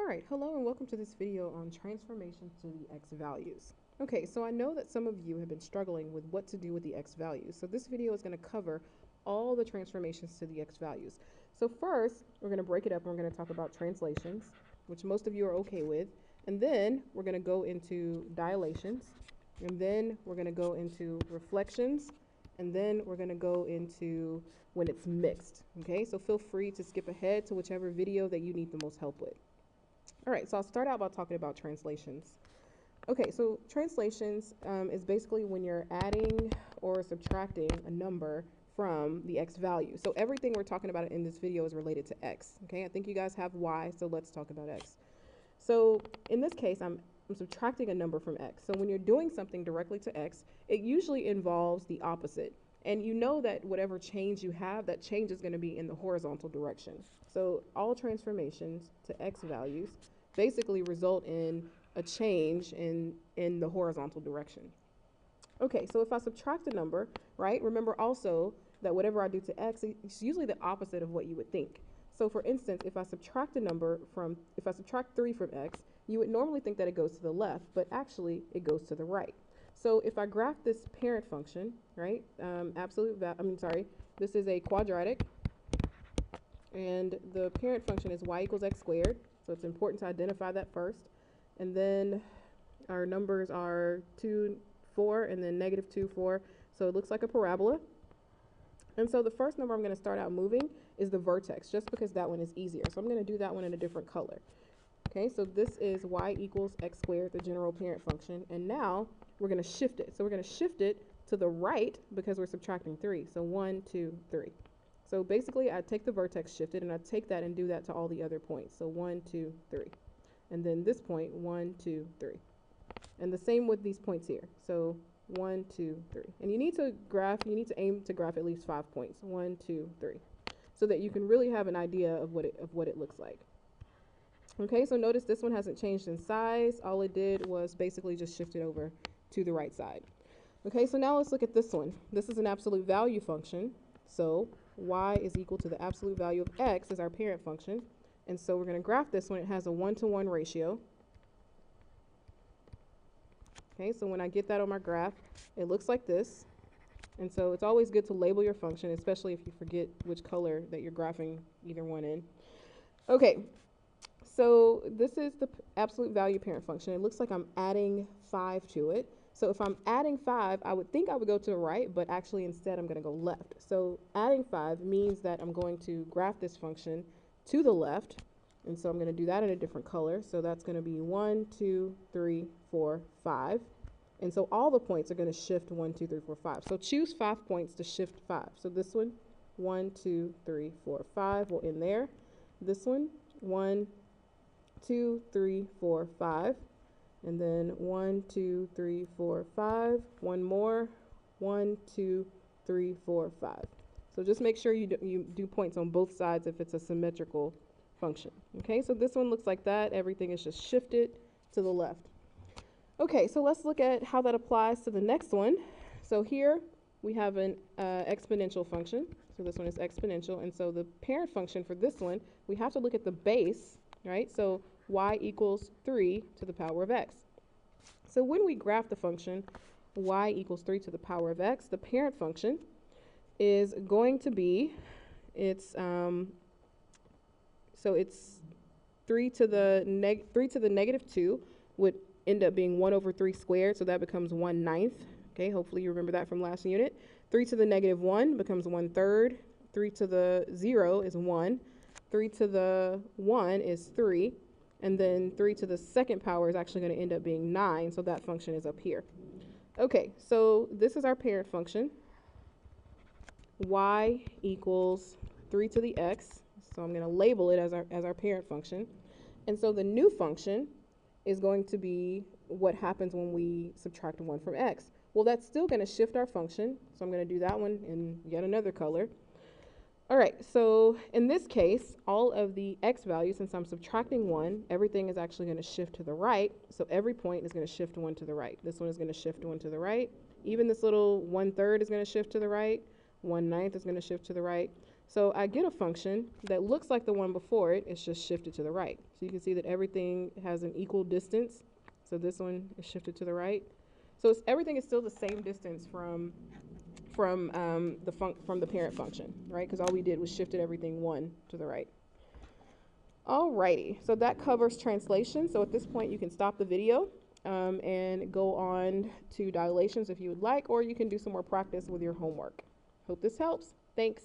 Alright, hello and welcome to this video on transformations to the x values. Okay, so I know that some of you have been struggling with what to do with the x values. So this video is going to cover all the transformations to the x values. So first, we're going to break it up and we're going to talk about translations, which most of you are okay with. And then we're going to go into dilations. And then we're going to go into reflections. And then we're going to go into when it's mixed. Okay, so feel free to skip ahead to whichever video that you need the most help with. All right, so I'll start out by talking about translations. Okay, so translations is basically when you're adding or subtracting a number from the x value. So everything we're talking about in this video is related to x. Okay, I think you guys have y, so let's talk about x. So in this case, I'm subtracting a number from x. So when you're doing something directly to x, it usually involves the opposite. And you know that whatever change you have, that change is going to be in the horizontal direction. So all transformations to x values basically result in a change in the horizontal direction. Okay, so if I subtract a number, right, remember also that whatever I do to x, it's usually the opposite of what you would think. So for instance, if I subtract 3 from x, you would normally think that it goes to the left, but actually it goes to the right. So if I graph this parent function, right, this is a quadratic, and the parent function is y equals x squared. So it's important to identify that first. And then our numbers are 2, 4, and then negative 2, 4. So it looks like a parabola. And so the first number I'm going to start out moving is the vertex, just because that one is easier. So I'm going to do that one in a different color. Okay, so this is y equals x squared, the general parent function. And now we're going to shift it. So we're going to shift it to the right because we're subtracting 3. So 1, 2, 3. So basically, I take the vertex shifted, and I take that and do that to all the other points. So 1, 2, 3. And then this point, 1, 2, 3. And the same with these points here. So 1, 2, 3. And you need to aim to graph at least 5 points. 1, 2, 3. So that you can really have an idea of what it looks like. Okay, so notice this one hasn't changed in size. All it did was basically just shift it over to the right side. Okay, so now let's look at this one. This is an absolute value function. So y is equal to the absolute value of x as our parent function. And so we're going to graph this one. It has a 1-to-1 ratio. Okay, so when I get that on my graph, it looks like this. And so it's always good to label your function, especially if you forget which color that you're graphing either one in. Okay, so this is the absolute value parent function. It looks like I'm adding 5 to it. So if I'm adding 5, I would think I would go to the right, but actually instead I'm going to go left. So adding 5 means that I'm going to graph this function to the left. And so I'm going to do that in a different color. So that's going to be 1, 2, 3, 4, 5. And so all the points are going to shift 1, 2, 3, 4, 5. So choose 5 points to shift 5. So this one, 1, 2, 3, 4, 5 will end there. This one, 1, 2, 3, 4, 5. And then 1, 2, 3, 4, 5. One more. 1, 2, 3, 4, 5. So just make sure you do points on both sides if it's a symmetrical function. Okay, so this one looks like that. Everything is just shifted to the left. Okay, so let's look at how that applies to the next one. So here we have an exponential function. So this one is exponential. And so the parent function for this one, we have to look at the base, right? So y equals 3 to the power of x. So when we graph the function y equals 3 to the power of x, the parent function is going to be, it's 3 to the negative 2 would end up being 1 over 3 squared, so that becomes 1/9. Okay, hopefully you remember that from last unit. 3 to the negative 1 becomes 1/3. 3 to the 0 is 1. 3 to the 1 is 3. And then 3 to the second power is actually going to end up being 9, so that function is up here. Okay, so this is our parent function. Y equals 3 to the x. So I'm going to label it as our parent function. And so the new function is going to be what happens when we subtract 1 from x. Well, that's still going to shift our function. So I'm going to do that one in yet another color. All right, so in this case, all of the x values, since I'm subtracting 1, everything is actually going to shift to the right. So every point is going to shift 1 to the right. This one is going to shift 1 to the right. Even this little 1/3 is going to shift to the right. 1/9 is going to shift to the right. So I get a function that looks like the one before it, it's just shifted to the right. So you can see that everything has an equal distance. So this one is shifted to the right. So everything is still the same distance from the parent function, right? Because all we did was shifted everything one to the right. Alrighty, so that covers translation. So at this point you can stop the video and go on to dilations if you would like, or you can do some more practice with your homework. Hope this helps. Thanks.